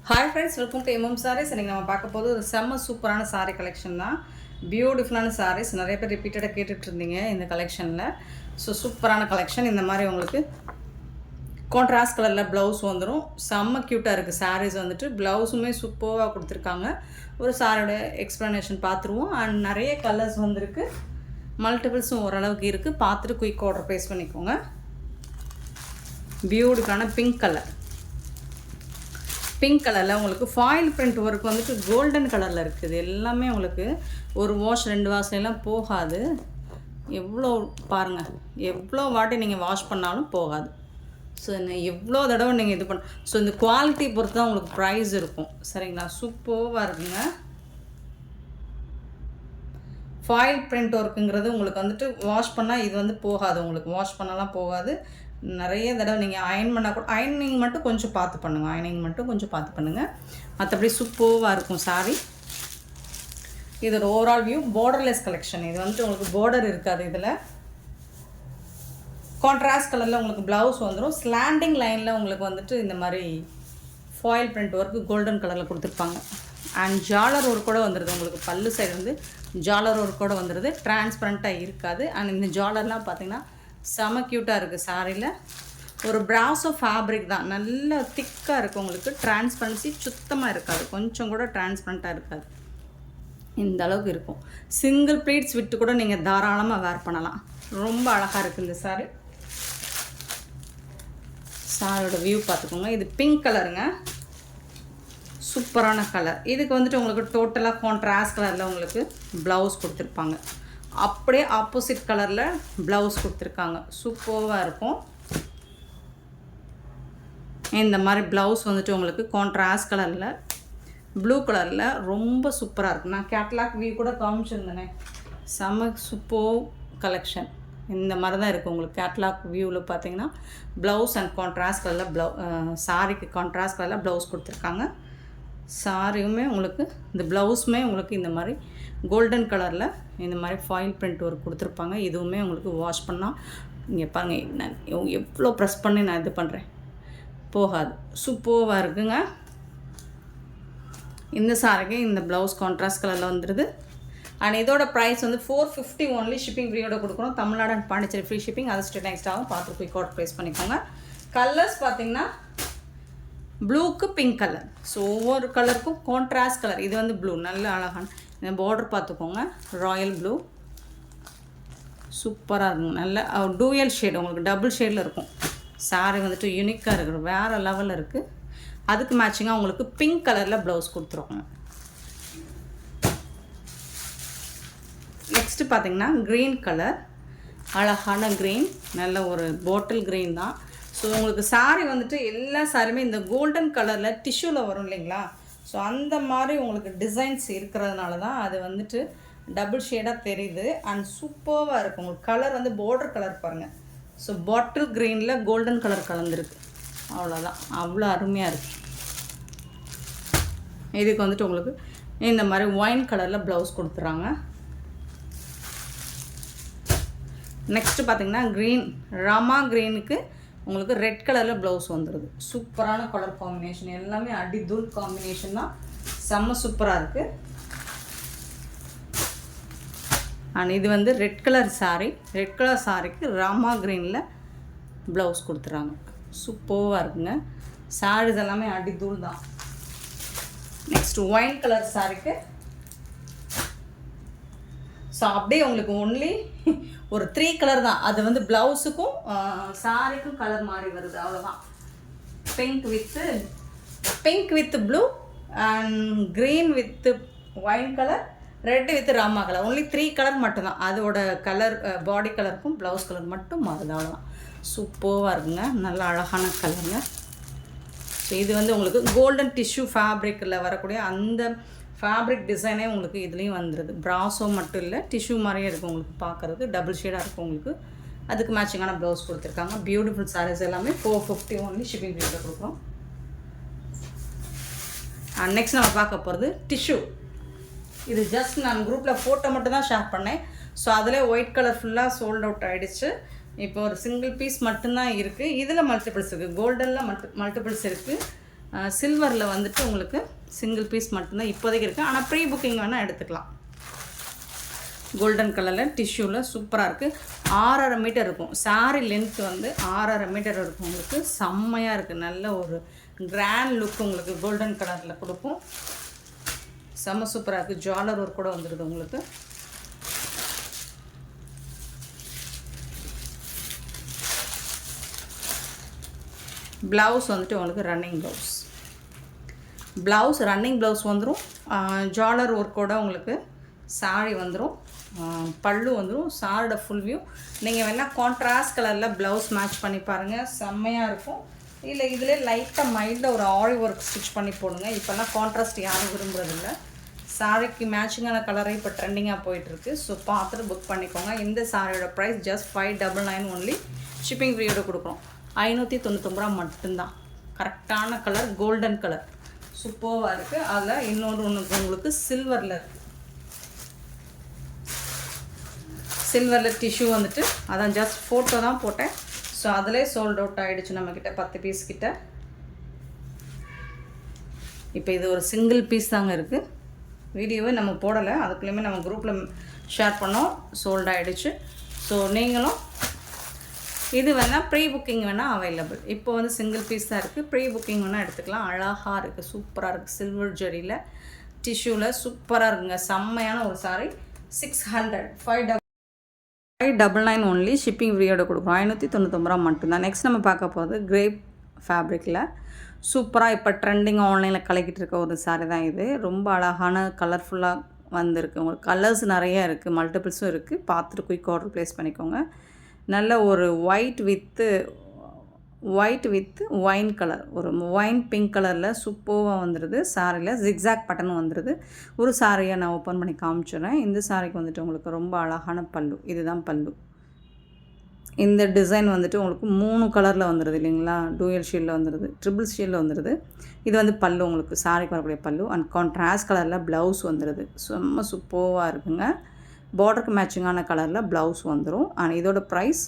Hi friends, welcome to MM sarees. இன்றைக்கி நம்ம பார்க்க போது ஒரு செம்ம சூப்பரான சாரீ கலெக்ஷன் தான். பியூட்டிஃபுல்லான சாரீஸ் நிறைய பேர் ரிப்பீட்டடாக கேட்டுட்டு இருந்தீங்க இந்த கலெக்ஷனில். ஸோ சூப்பரான கலெக்ஷன். இந்த மாதிரி உங்களுக்கு கான்ட்ராஸ்ட் கலரில் ப்ளவுஸ் வந்துடும். செம்ம க்யூட்டாக இருக்குது சாரீஸ் வந்துட்டு. ப்ளவுஸுமே சூப்பராக கொடுத்துருக்காங்க. ஒரு சாரியோட எக்ஸ்ப்ளனேஷன் பார்த்துருவோம். அண்ட் நிறைய கலர்ஸ் வந்துருக்கு, மல்டிபிள்ஸும் ஓரளவுக்கு இருக்குது. பார்த்துட்டு குயிக் ஆர்டர் ப்ளேஸ் பண்ணிக்கோங்க. பியூட்டிஃபுல்லான பிங்க் கலர். பிங்க் கலரில் உங்களுக்கு ஃபாயில் பிரிண்ட் ஒர்க் வந்துட்டு கோல்டன் கலரில் இருக்குது. எல்லாமே உங்களுக்கு ஒரு வாஷ் 2 வாஷ்லாம் போகாது. எவ்வளோ பாருங்கள், எவ்வளோ வாட்டி நீங்கள் வாஷ் பண்ணாலும் போகாது. ஸோ எவ்வளோ தடவை நீங்கள் இது ஸோ இந்த குவாலிட்டி பொறுத்து தான் உங்களுக்கு ப்ரைஸ் இருக்கும். சரிங்களா? சூப்பராக இருக்குங்க. ஃபாயில் பிரிண்ட் ஒர்க்குங்கிறது உங்களுக்கு வந்துட்டு வாஷ் பண்ணால் இது வந்து போகாது. உங்களுக்கு வாஷ் பண்ணலாம் போகாது. நிறைய தடவை நீங்கள் அயன் பண்ணால் கூட அயனிங் மட்டும் கொஞ்சம் பார்த்து பண்ணுங்கள். அயனிங் மட்டும் கொஞ்சம் பார்த்து பண்ணுங்கள். மற்றபடி சூப்பராக இருக்கும் சாரி. இதோட ஓவரால் வியூ பார்டர்லெஸ் கலெக்ஷன். இது வந்துட்டு உங்களுக்கு பார்டர் இருக்காது. இதில் கான்ட்ராஸ்ட் கலரில் உங்களுக்கு ப்ளவுஸ் வந்துடும். ஸ்லாண்டிங் லைனில் உங்களுக்கு வந்துட்டு இந்த மாதிரி ஃபாயில் பிரிண்ட் ஒர்க்கு கோல்டன் கலரில் கொடுத்துருப்பாங்க. அண்ட் ஜாலர் ஒர்க் கூட வந்துடுது. உங்களுக்கு பல்லு சைடு வந்து ஜாலர் ஒர்க் கூட வந்துடுது. டிரான்ஸ்பரண்ட்டாக இருக்காது. அண்ட் இந்த ஜாலர்லாம் பார்த்திங்கன்னா செம க்யூட்டாக இருக்குது. சாரியில் ஒரு ப்ராஸோ ஃபேப்ரிக் தான். நல்ல திக்காக இருக்குது. உங்களுக்கு டிரான்ஸ்பரன்சி சுத்தமாக இருக்காது. கொஞ்சம் கூட டிரான்ஸ்பரண்ட்டாக இருக்காது. இந்த அளவுக்கு இருக்கும். சிங்கிள் ப்ளீட்ஸ் விட்டு கூட நீங்கள் தாராளமாக வேர் பண்ணலாம். ரொம்ப அழகாக இருக்குது இந்த சாரி. சாரியோட வியூ பார்த்துக்கோங்க. இது பிங்க் கலருங்க. சூப்பரான கலர். இதுக்கு வந்துட்டு உங்களுக்கு டோட்டலாக கான்ட்ராஸ்ட் கலரில் உங்களுக்கு ப்ளவுஸ் கொடுத்துருப்பாங்க. அப்படியே ஆப்போசிட் கலரில் ப்ளவுஸ் கொடுத்துருக்காங்க. சூப்பராக இருக்கும். இந்த மாதிரி ப்ளவுஸ் வந்துட்டு உங்களுக்கு கான்ட்ராஸ்ட் கலரில் ப்ளூ கலரில் ரொம்ப சூப்பராக இருக்கும். நான் கேட்லாக் வியூ கூட காமிச்சிருந்தேனே. செம சூப்பர் கலெக்ஷன். இந்த மாதிரி தான் இருக்குது உங்களுக்கு. கேட்லாக் வியூவில் பார்த்தீங்கன்னா ப்ளவுஸ் அண்ட் கான்ட்ராஸ்ட் கலரில் சாரிக்கு கான்ட்ராஸ்ட் கலரில் ப்ளவுஸ் கொடுத்துருக்காங்க. சாரியுமே உங்களுக்கு இந்த ப்ளவுஸுமே உங்களுக்கு இந்த மாதிரி கோல்டன் கலரில் இந்த மாதிரி ஃபாயில் பிரிண்ட் ஒர்க் கொடுத்துருப்பாங்க. இதுவுமே உங்களுக்கு வாஷ் பண்ணால் இங்கே பாருங்கள், நான் எவ்வளோ ப்ரெஸ் பண்ணி நான் இது பண்ணுறேன், போகாது. சூப்பராக இருக்குங்க. இந்த சாரிக்கு இந்த ப்ளவுஸ் கான்ட்ராஸ்ட் கலரில் வந்துடுது. அண்ட் இதோட ப்ரைஸ் வந்து 450 ஒன்லி. ஷிப்பிங் ஃப்ரீயோட கொடுக்குறோம். Tamil Nadu and Pondicherry free shipping. அது ஸ்டேட் நெக்ஸ்ட் ஆகும். பார்த்து குயிக் ஆர்டர் ப்ளேஸ் பண்ணிக்கோங்க. கலர்ஸ் பார்த்திங்கன்னா ப்ளூக்கு பிங்க் கலர். ஸோ ஒவ்வொரு கலருக்கும் கான்ட்ராஸ்ட் கலர். இது வந்து ப்ளூ, நல்ல அழகான. இந்த பார்டர் பார்த்துக்கோங்க, ராயல் ப்ளூ. சூப்பராக இருக்கும். நல்ல டூயல் ஷேட், உங்களுக்கு டபுள் ஷேடில் இருக்கும். சாரி வந்துட்டு யூனிக்காக இருக்குது, வேறு லெவலில் இருக்குது. அதுக்கு மேட்சிங்காக உங்களுக்கு பிங்க் கலரில் ப்ளவுஸ் கொடுத்துருவாங்க. நெக்ஸ்ட்டு பார்த்திங்கன்னா க்ரீன் கலர். அழகான க்ரீன், நல்ல ஒரு பாட்டில் க்ரீன் தான். ஸோ உங்களுக்கு சாரீ வந்துட்டு எல்லா சாரியுமே இந்த கோல்டன் கலரில் டிஷ்யூவில் வரும் இல்லைங்களா? ஸோ அந்த மாதிரி உங்களுக்கு டிசைன்ஸ் இருக்கிறதுனால தான் அது வந்துட்டு டபுள் ஷேடாக தெரியுது. அண்ட் சூப்பராக இருக்கும். உங்களுக்கு கலர் வந்து பார்டர் கலர் பாருங்கள். ஸோ பாட்டில் க்ரீனில் கோல்டன் கலர் கலந்துருக்கு. அவ்வளோதான், அவ்வளோ அருமையாக இருக்குது. இதுக்கு வந்துட்டு உங்களுக்கு இந்த மாதிரி ஒயின் கலரில் ப்ளவுஸ் கொடுத்துறாங்க. நெக்ஸ்ட்டு பார்த்திங்கன்னா க்ரீன், ராமா க்ரீனுக்கு உங்களுக்கு ரெட் கலரில் ப்ளவுஸ் வந்துடுது. சூப்பரான கலர் காம்பினேஷன். எல்லாமே அடி தூள் காம்பினேஷன் தான். செம்ம சூப்பராக இருக்குது. அண்ட் இது வந்து red colour sari. Red colour சாரீக்கு ராமா க்ரீனில் ப்ளவுஸ் கொடுத்துறாங்க. சூப்பராக இருக்குங்க. சாரீஸ் எல்லாமே அடி தூள் தான். நெக்ஸ்ட் ஒயின் கலர் சாரீக்கு ஸோ அப்படியே உங்களுக்கு ஒன்லி ஒரு 3 கலர் தான். அது வந்து ப்ளவுஸுக்கும் சாரிக்கும் கலர் மாறி வருது, அவ்வளோதான். Pink with blue and green with wine colour, red with Rama colour. Only 3 colour மட்டும்தான். அதோட கலர் பாடி கலருக்கும் ப்ளவுஸ் கலர் மட்டும் மாறுது, அவ்வளோதான். சூப்பராக இருக்குங்க. நல்ல அழகான கலருங்க. ஸோ இது வந்து உங்களுக்கு கோல்டன் டிஷ்யூ ஃபேப்ரிக்கில் வரக்கூடிய அந்த ஃபேப்ரிக் டிசைனே உங்களுக்கு இதுலேயும் வந்துடுது. ப்ராஸோ மட்டும் இல்லை, டிஷ்யூ மாதிரியே இருக்கும் உங்களுக்கு பார்க்குறது. டபுள் ஷேடாக இருக்கும் உங்களுக்கு. அதுக்கு மேட்சிங்கான ப்ளவுஸ் கொடுத்துருக்காங்க. பியூட்டிஃபுல் சாரீஸ் எல்லாமே 450 ஒன்லி. ஷிப்பிங் ஃப்ரீயோட கொடுக்குறோம். நெக்ஸ்ட் நம்ம பார்க்க போகிறது டிஷ்யூ. இது ஜஸ்ட் நான் குரூப்பில் ஃபோட்டோ மட்டும் தான் ஷேர் பண்ணேன். ஸோ அதில் ஒயிட் கலர் ஃபுல்லாக சோல்ட் அவுட் ஆகிடுச்சு. இப்போ ஒரு சிங்கிள் பீஸ் மட்டும்தான் இருக்குது. இதில் மல்டிபிள்ஸ் இருக்குது. கோல்டனில் மல்டிபிள்ஸ் இருக்குது. சில்வரில் வந்துட்டு உங்களுக்கு சிங்கிள் பீஸ் மட்டும்தான் இப்போதைக்கு இருக்குது. ஆனால் ப்ரீ புக்கிங் வேணால் எடுத்துக்கலாம். கோல்டன் கலரில் டிஷ்யூவில் சூப்பராக இருக்குது. 6.5 மீட்டர் இருக்கும். சாரீ லென்த் வந்து 6.5 மீட்டர் இருக்கும். உங்களுக்கு செம்மையாக இருக்குது. நல்ல ஒரு கிராண்ட் லுக் உங்களுக்கு கோல்டன் கலரில் கொடுக்கும். செம்ம சூப்பராக இருக்குது. ஜாலர் ஒர்க் கூட வந்துடுது உங்களுக்கு. ப்ளவுஸ் வந்துட்டு உங்களுக்கு ரன்னிங் ப்ளவுஸ் ரன்னிங் ப்ளவுஸ் வந்துடும். ஜாலர் ஒர்க்கோட உங்களுக்கு சாரி வந்துடும். பல்லு வந்துடும். சாரோட ஃபுல் வியூ. நீங்கள் வேணால் கான்ட்ராஸ்ட் கலரில் ப்ளவுஸ் மேட்ச் பண்ணி பாருங்கள், செம்மையாக இருக்கும். இல்லை இதிலே லைட்டாக மைல்டாக ஒரு ஆரி ஒர்க் ஸ்டிச் பண்ணி போடுங்க. இப்போல்லாம் கான்ட்ராஸ்ட் யாரும் விரும்புகிறதில்ல. சாரிக்கு மேட்சிங்கான கலரை இப்போ ட்ரெண்டிங்காக போயிட்டுருக்கு. ஸோ பார்த்துட்டு புக் பண்ணிக்கோங்க. இந்த சாரியோட ப்ரைஸ் ஜஸ்ட் 599 ஒன்லி. ஷிப்பிங் ஃப்ரீயோட கொடுக்குறோம். 599 ரூபா மட்டும்தான். கரெக்டான கலர் கோல்டன் கலர் சூப்பராக இருக்குது. அதில் ஒன்று உங்களுக்கு சில்வரில் இருக்குது. சில்வரில் டிஷ்யூ வந்துட்டு அதான் ஜஸ்ட் ஃபோட்டோ தான் போட்டேன். ஸோ அதிலே சோல்ட் அவுட் ஆகிடுச்சு நம்மக்கிட்ட 10 பீஸ் கிட்ட. இப்போ இது ஒரு சிங்கிள் பீஸ் தாங்க இருக்குது. வீடியோவே நம்ம போடலை, அதுக்குள்ளேயுமே நம்ம குரூப்பில் ஷேர் பண்ணோம். சோல்ட் ஆகிடுச்சு. ஸோ நீங்களும் இது வேணால் ப்ரீ புக்கிங் வேணால் அவைலபிள். இப்போ வந்து சிங்கிள் பீஸ் தான் இருக்குது. ப்ரீ புக்கிங் வேணால் எடுத்துக்கலாம். அழகாக இருக்குது, சூப்பராக இருக்குது. சில்வர் ஜரியில் டிஷ்யூவில் சூப்பராக இருக்குங்க. செம்மையான ஒரு சாரி. 600 599 ஒன்லி. ஷிப்பிங் ஃப்ரீயோட கொடுக்குறோம். 599 ரூபா மட்டும்தான். நெக்ஸ்ட் நம்ம பார்க்க போகிறது கிரேப் ஃபேப்ரிக்கில் சூப்பராக இப்போ ட்ரெண்டிங் ஆன்லைனில் கலக்கிட்டு இருக்க ஒரு சாரி தான் இது. ரொம்ப அழகான கலர்ஃபுல்லாக வந்திருக்கு. உங்களுக்கு கலர்ஸ் நிறையா இருக்குது, மல்டிபிள்ஸும் இருக்குது. பார்த்துட்டு குயிக் ஆர்டர் ப்ளேஸ் பண்ணிக்கோங்க. நல்ல ஒரு ஒயிட் வித்து ஒயின் கலர், ஒரு ஒயின் பிங்க் கலரில் சூப்பராக வந்துடுது. சாரியில் ஜிக்ஸாக் பட்டன் வந்துடுது. ஒரு சாரியை நான் ஓப்பன் பண்ணி காமிச்சிடுறேன். இந்த சாரிக்கு வந்துட்டு உங்களுக்கு ரொம்ப அழகான பல்லு. இதுதான் பல்லு. இந்த டிசைன் வந்துட்டு உங்களுக்கு 3 கலரில் வந்துடுது இல்லைங்களா. டூயல் ஷீல்டில் வந்துடுது, ட்ரிபிள் ஷீல்டில் வந்துடுது. இது வந்து பல்லு உங்களுக்கு சாரிக்கு வரக்கூடிய பல்லு. அண்ட் கான்ட்ராஸ்ட் கலரில் ப்ளவுஸ் வந்துடுது. செம்ம சூப்பராக இருக்குங்க. பார்டருக்கு மேட்சிங்கான கலரில் ப்ளவுஸ் வந்துடும். அண்ட் இதோட ப்ரைஸ்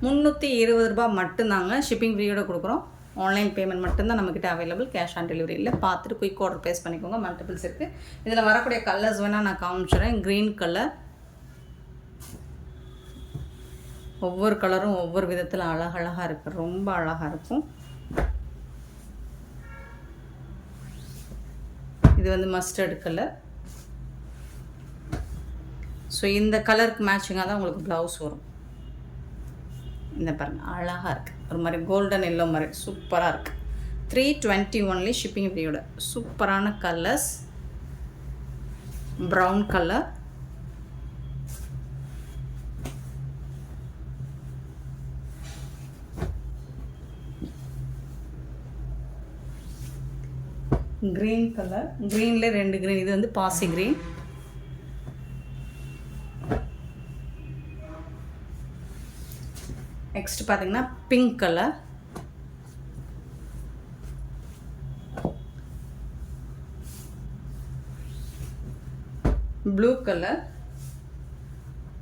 320 ரூபா மட்டும்தாங்க. ஷிப்பிங் ஃப்ரீயோட கொடுக்குறோம். ஆன்லைன் பேமெண்ட் மட்டும்தான் நம்மக்கிட்ட அவைலபிள். கேஷ் ஆன் டெலிவரி இல்லை. பார்த்துட்டு குயிக் ஆர்டர் ப்ளேஸ் பண்ணிக்கோங்க. மல்டிபிள்ஸ் இருக்குது. இதில் வரக்கூடிய கலர்ஸ் வேணால் நான் காமிச்சிடுறேன். க்ரீன் கலர், ஒவ்வொரு கலரும் ஒவ்வொரு விதத்தில் அழகழகாக இருக்குது. ரொம்ப அழகாக இருக்கும். இது வந்து மஸ்டர்டு கலர். ஸோ இந்த கலருக்கு மேட்சிங்காக தான் உங்களுக்கு ப்ளவுஸ் வரும். இந்த பாருங்கள், அழகாக இருக்குது. ஒரு மாதிரி கோல்டன் எல்லோ மாதிரி சூப்பராக இருக்குது. 320 ஒன்லி. ஷிப்பிங் ஃப்ரீயோட. சூப்பரான colours. Brown colour, green colour, க்ரீனில் 2 க்ரீன். இது வந்து பாசி க்ரீன். நெக்ஸ்ட் பார்த்தீங்கன்னா பிங்க் கலர், ப்ளூ கலர்,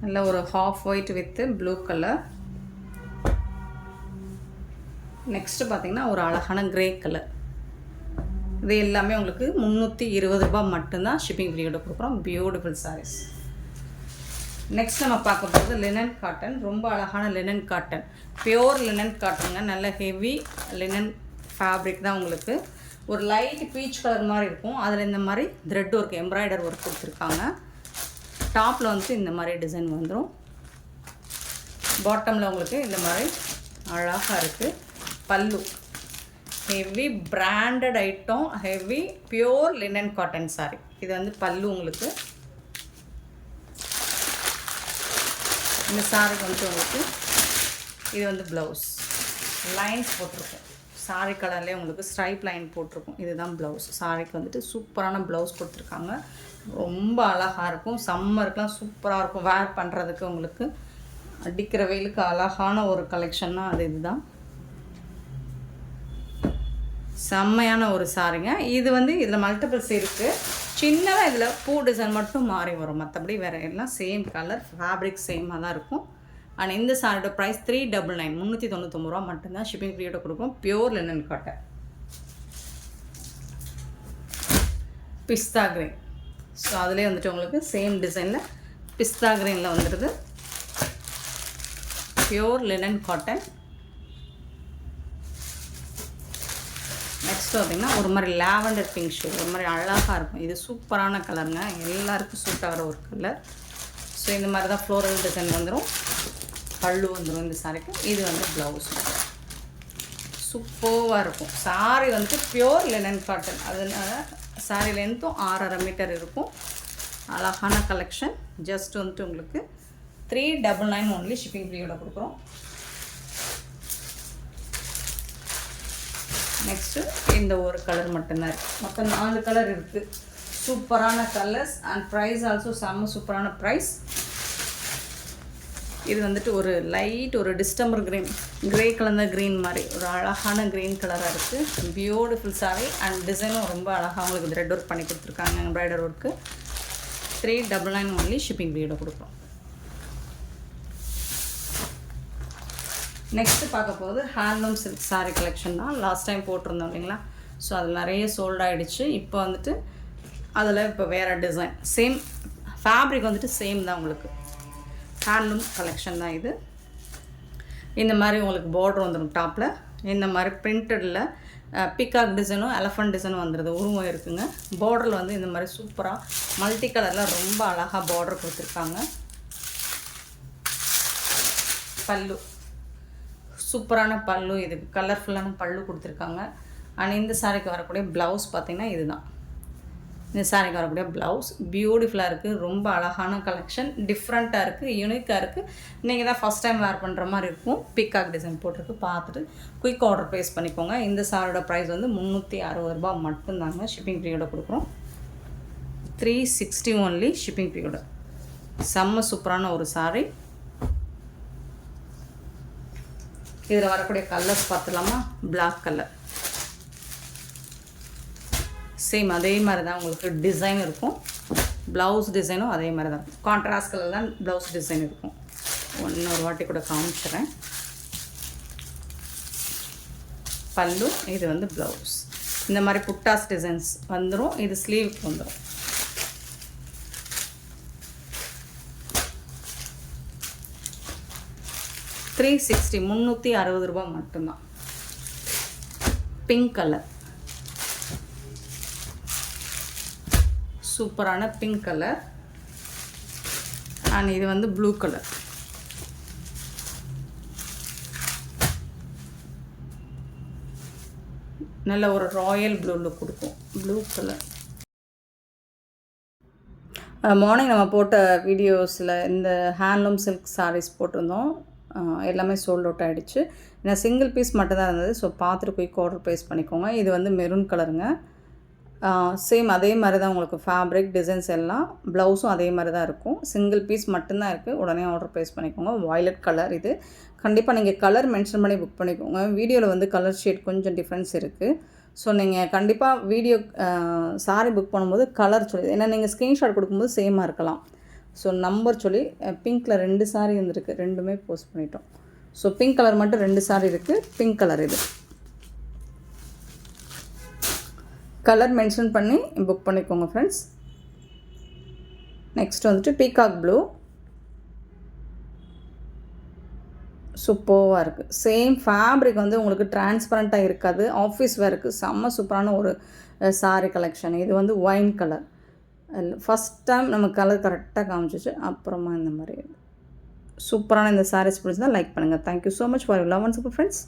நல்ல ஒரு half white with blue colour. Next பார்த்தீங்கன்னா ஒரு அழகான கிரே கலர். இது எல்லாமே உங்களுக்கு 320 ரூபா மட்டும்தான். ஷிப்பிங் ஃப்ரீயோட கொடுக்குறோம். பியூட்டிஃபுல் சாரீஸ். நெக்ஸ்ட் நம்ம பார்க்க போகிறது லினன் காட்டன். ரொம்ப அழகான லினன் காட்டன், பியோர் லினன் காட்டனுங்க. நல்ல ஹெவி லினன் ஃபேப்ரிக் தான். உங்களுக்கு ஒரு லைட் பீச் கலர் மாதிரி இருக்கும். அதில் இந்த மாதிரி த்ரெட் ஒர்க், எம்ப்ராய்டர் ஒர்க் கொடுத்துருக்காங்க. டாப்பில் வந்துட்டு இந்த மாதிரி டிசைன் வந்துடும். பாட்டமில் உங்களுக்கு இந்த மாதிரி அழகாக இருக்குது. பல்லு heavy branded item, heavy pure linen cotton sorry. இது வந்து பல்லு உங்களுக்கு. இந்த சாரிக்கு வந்துட்டு உங்களுக்கு இது வந்து ப்ளவுஸ். லைன்ஸ் போட்டிருக்கும். சாரி கலர்லேயே உங்களுக்கு ஸ்ட்ரைப் லைன் போட்டிருக்கும். இதுதான் ப்ளவுஸ். சாரிக்கு வந்துட்டு சூப்பரான ப்ளவுஸ் கொடுத்துருக்காங்க. ரொம்ப அழகாக இருக்கும். சம்மருக்குலாம் சூப்பராக இருக்கும். வேர் பண்ணுறதுக்கு உங்களுக்கு அடிக்கிற வெயிலுக்கு அழகான ஒரு கலெக்ஷன்னா அது இதுதான். செம்மையான ஒரு சாரிங்க. இது வந்து இதில் மல்டிபிள்ஸ் இருக்குது. சின்னதாக இதில் பூ டிசைன் மட்டும் மாறி வரும். மற்றபடி வேறு எல்லாம் சேம் கலர், ஃபேப்ரிக் சேமாக தான் இருக்கும். ஆனால் இந்த சாரியோட ப்ரைஸ் 399 399 ரூபா மட்டும்தான். ஷிப்பிங் ஃப்ரீயோட கொடுக்கும். Pure linen cotton. Pista green. So அதிலே வந்துட்டு உங்களுக்கு சேம் டிசைனில் பிஸ்தா கிரீனில் வந்துடுது. Pure linen cotton. நெக்ஸ்ட் பார்த்திங்கன்னா ஒரு மாதிரி லாவெண்டர் பிங்க் ஷேட், ஒரு மாதிரி அழகாக இருக்கும். இது சூப்பரான கலருங்க, எல்லாருக்கும் சூட் ஆகிற ஒரு கலர். ஸோ இந்த மாதிரி தான் ஃப்ளோரல் டிசைன் வந்துடும், பல்லு வந்துடும் இந்த சாரிக்கு. இது வந்து ப்ளவுஸ் சூப்பராக இருக்கும். சாரி வந்துட்டு பியூர் லினன் காட்டன், அதனால சாரி லென்த்தும் 6.5 மீட்டர் இருக்கும். அழகான கலெக்ஷன். ஜஸ்ட் வந்துட்டு உங்களுக்கு 399 ஒன்லி ஷிப்பிங் ஃப்ரீயோட கொடுக்குறோம். நெக்ஸ்ட்டு இந்த ஒரு கலர் மட்டும்தான் இருக்குது, மொத்தம் 4 கலர் இருக்குது. சூப்பரான கலர்ஸ் அண்ட் ப்ரைஸ் ஆல்சோ செம்ம சூப்பரான ப்ரைஸ். இது வந்துட்டு ஒரு லைட் ஒரு டிஸ்டம்பர் க்ரீன், க்ரே கலந்த க்ரீன் மாதிரி ஒரு அழகான க்ரீன் கலராக இருக்குது. பியூட்டிஃபுல் சாரி அண்ட் டிசைனும் ரொம்ப அழகாக உங்களுக்கு த்ரெட் ஒர்க் பண்ணி கொடுத்துருக்காங்க, எம்ப்ராய்டர் ஒர்க்கு. 399 ஒன்லி ஷிப்பிங் ஃப்ரீயோட கொடுக்குறோம். நெக்ஸ்ட்டு பார்க்க போகுது ஹேண்ட்லூம் சில்க் சாரீ கலெக்ஷன் தான். லாஸ்ட் டைம் போட்டிருந்தோம் இல்லைங்களா, ஸோ அதில் நிறைய சோல்ட் ஆகிடுச்சு. இப்போ வந்துட்டு அதில் இப்போ வேறு டிசைன், சேம் ஃபேப்ரிக் வந்துட்டு சேம் தான். உங்களுக்கு ஹேண்ட்லூம் கலெக்ஷன் தான் இது. இந்த மாதிரி உங்களுக்கு பார்டர் வந்துடும் டாப்பில். இந்த மாதிரி பிரிண்டடில் பிகாக் டிசைனும் எலஃபண்ட் டிசைனும் வந்துடுது, உருவம் இருக்குங்க. பார்டரில் வந்து இந்த மாதிரி சூப்பராக மல்டி கலரில் ரொம்ப அழகாக பார்டர் கொடுத்துருக்காங்க. பல்லு சூப்பரான பல்லு, இதுக்கு கலர்ஃபுல்லான பல்லு கொடுத்துருக்காங்க. அண்ட் இந்த சாரிக்கு வரக்கூடிய ப்ளவுஸ் பார்த்திங்கன்னா இதுதான். இந்த சாரிக்கு வரக்கூடிய ப்ளவுஸ் பியூட்டிஃபுல்லாக இருக்குது, ரொம்ப அழகான கலெக்ஷன், டிஃப்ரெண்ட்டாக இருக்குது, யூனிக்காக இருக்குது. நீங்கள் தான் ஃபஸ்ட் டைம் வேர் பண்ணுற மாதிரி இருக்கும். பிகாக் டிசைன் போட்டிருக்கு, பார்த்துட்டு குயிக் ஆர்டர் ப்ளேஸ் பண்ணிக்கோங்க. இந்த சாரியோட ப்ரைஸ் வந்து 360 ரூபா மட்டும்தாங்க, ஷிப்பிங் ஃப்ரீயோட கொடுக்குறோம். 360 ஒன்லி ஷிப்பிங் ஃப்ரீயோட. செம்ம சூப்பரான ஒரு சாரி. இதில் வரக்கூடிய கலர்ஸ் பார்த்துலாமா? பிளாக் கலர், சேம் அதே மாதிரி தான் உங்களுக்கு டிசைன் இருக்கும். ப்ளவுஸ் டிசைனும் அதே மாதிரி தான் இருக்கும். கான்ட்ராஸ்ட் கலர் தான் ப்ளவுஸ் டிசைன் இருக்கும். இன்னொரு வாட்டி கூட காமிச்சிட்றேன். பல்லு, இது வந்து ப்ளவுஸ். இந்த மாதிரி புட்டாஸ் டிசைன்ஸ் வந்துடும். இது ஸ்லீவுக்கு வந்துடும். $360 ரூபா மட்டும்தான். பிங்க் கலர், சூப்பரான பிங்க் கலர். அண்ட் இது வந்து ப்ளூ கலர். நல்ல ஒரு ராயல் ப்ளூ லுக் கொடுக்கும். Blue colour. மார்னிங் நம்ம போட்ட வீடியோஸில் இந்த ஹேண்ட்லூம் சில்க் சாரீஸ் போட்டிருந்தோம். எல்லாமே சோல்ட் அவுட் ஆகிடுச்சு. ஏன்னா சிங்கிள் பீஸ் மட்டும் தான் இருந்தது. ஸோ பார்த்துட்டு குயிக் ஆர்டர் ப்ளேஸ் பண்ணிக்கோங்க. இது வந்து மெரூன் கலருங்க. சேம் அதே மாதிரி தான் உங்களுக்கு ஃபேப்ரிக் டிசைன்ஸ் எல்லாம். ப்ளவுஸும் அதே மாதிரி தான் இருக்கும். சிங்கிள் பீஸ் மட்டும்தான் இருக்குது. உடனே ஆர்டர் ப்ளேஸ் பண்ணிக்கோங்க. வயலட் கலர் இது. கண்டிப்பாக நீங்கள் கலர் மென்ஷன் பண்ணி புக் பண்ணிக்கோங்க. வீடியோவில் வந்து கலர் ஷேட் கொஞ்சம் டிஃப்ரென்ஸ் இருக்குது. ஸோ நீங்கள் கண்டிப்பாக வீடியோ சாரி புக் பண்ணும்போது கலர் சொல்லி, ஏன்னா நீங்கள் ஸ்க்ரீன்ஷாட் கொடுக்கும்போது சேமாக இருக்கலாம். ஸோ நம்பர் சொல்லி பிங்க்கில் 2 சாரி இருந்திருக்கு, ரெண்டுமே போஸ்ட் பண்ணிட்டோம். ஸோ பிங்க் கலர் மட்டும் 2 சாரி இருக்குது. பிங்க் கலர் இது. கலர் மென்ஷன் பண்ணி புக் பண்ணிக்கோங்க ஃப்ரெண்ட்ஸ். நெக்ஸ்ட் வந்துட்டு பீகாக் ப்ளூ, சூப்பராக இருக்குது. சேம் ஃபேப்ரிக் வந்து உங்களுக்கு டிரான்ஸ்பரண்ட்டாக இருக்காது. ஆஃபீஸ் வேருக்கு செம்ம சூப்பரான ஒரு சாரி கலெக்ஷன். இது வந்து ஒயின் கலர். ஃபஸ்ட் டைம் நம்ம கலர் கரெக்டாக காமிச்சிச்சு. அப்புறமா இந்த மாதிரி சூப்பரான இந்த சாரீஸ் பிடிச்சா லைக் பண்ணுங்கள். Thank you so much for your love and support friends.